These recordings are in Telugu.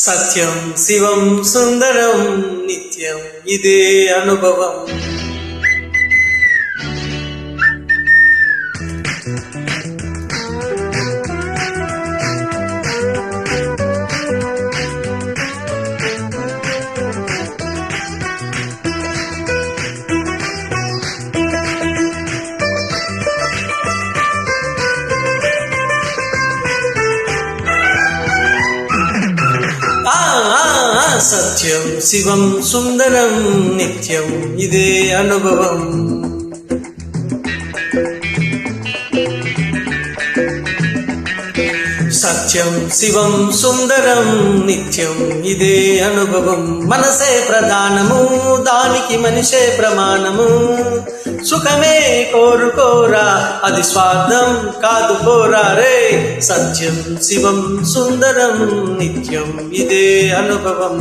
సత్యం శివం సుందరం నిత్యం ఇదే అనుభవం. సత్యం శివం సుందరం నిత్యం ఇదే అనుభవం. సత్యం శివం సుందరం నిత్యం ఇదే అనుభవం. మనసే ప్రధానము, దానికి మనిషే ప్రమాణము. సుఖమే కోరుకోరా, అది స్వార్థం కాదు కోరా రే. సత్యం శివం సుందరం నిత్యం ఇదే అనుభవం.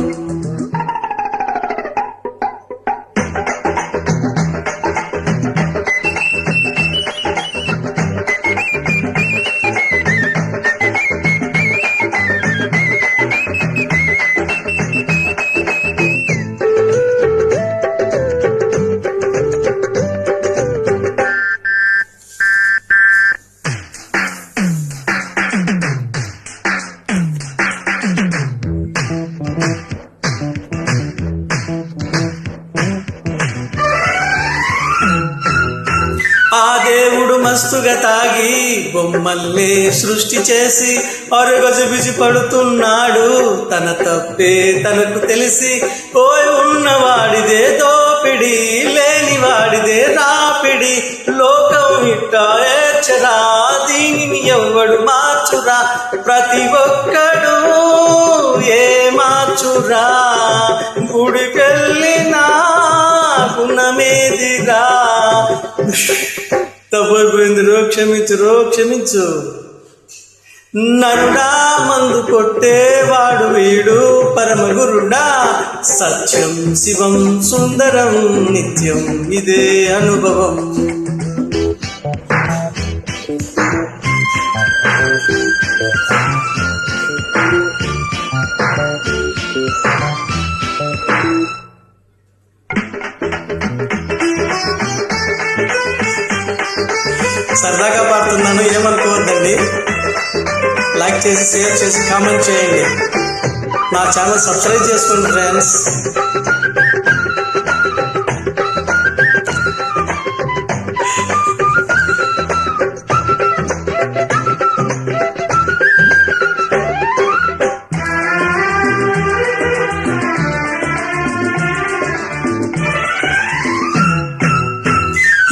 ఆ దేవుడు మస్తుగా తాగి బొమ్మల్లే సృష్టి చేసి అరుగజుబిజి పడుతున్నాడు. తన తప్పే తనకు తెలిసి పోయి ఉన్నవాడిదే దోపిడి, లేని వాడిదే రాపిడి. లోకం ఇట్టా ఏడ్చరా, దీనిని ఎవ్వడు మార్చురా. ప్రతి ఒక్కడు ఏ మార్చురా. గుడికెళ్ళినా గుణమేదిరా. తప్పైపోయిందిరో, క్షమించురో క్షమించు. నరుడా మందు కొట్టేవాడు వీడు పరమగురుడా. సత్యం శివం సుందరం నిత్యం ఇదే అనుభవం. సరదాగా పాడుతున్నాను, ఏమనుకోవద్దండి. లైక్ చేసి, షేర్ చేసి, కామెంట్ చేయండి. నా ఛానల్ సబ్స్క్రైబ్ చేసుకోండి ఫ్రెండ్స్.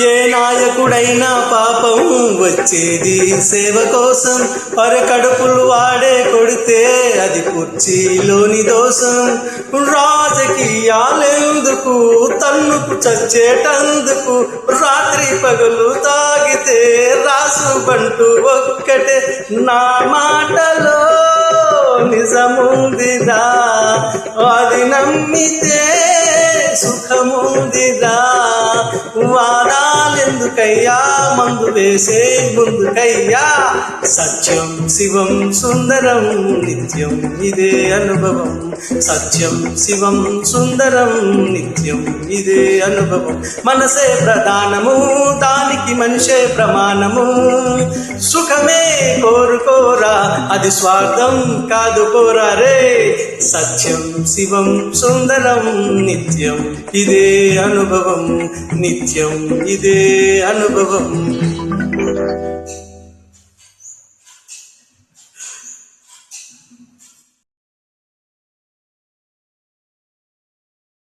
ఏ నాయకుడైనా పాపం వచ్చేది సేవ కోసం. అరకడుపులు వాడే కొడితే అది కుర్చీలోని దోషం. రాజకీయాలెందుకు, తన్నుకు చచ్చేటందుకు. రాత్రి పగలు తాగితే రాసు బంటూ ఒక్కటే. నా మాటలో నిజముందిరా, అది నమ్మితే సుఖముందిరా. వాదాలెందుకయ్యా, మందు వేసే ముందుకయ్యా. సత్యం శివం సుందరం నిత్యం ఇదే అనుభవం. సత్యం శివం సుందరం నిత్యం ఇదే అనుభవం. మనసే ప్రధానము, దానికి మనిషే ప్రమాణము. సుఖమే కోరుకోరా, అది స్వార్థం కాదు కోరా రే. సత్యం శివం సుందరం నిత్యం ఇదే అనుభవం. నిత్యం ఇదే అనుభవం.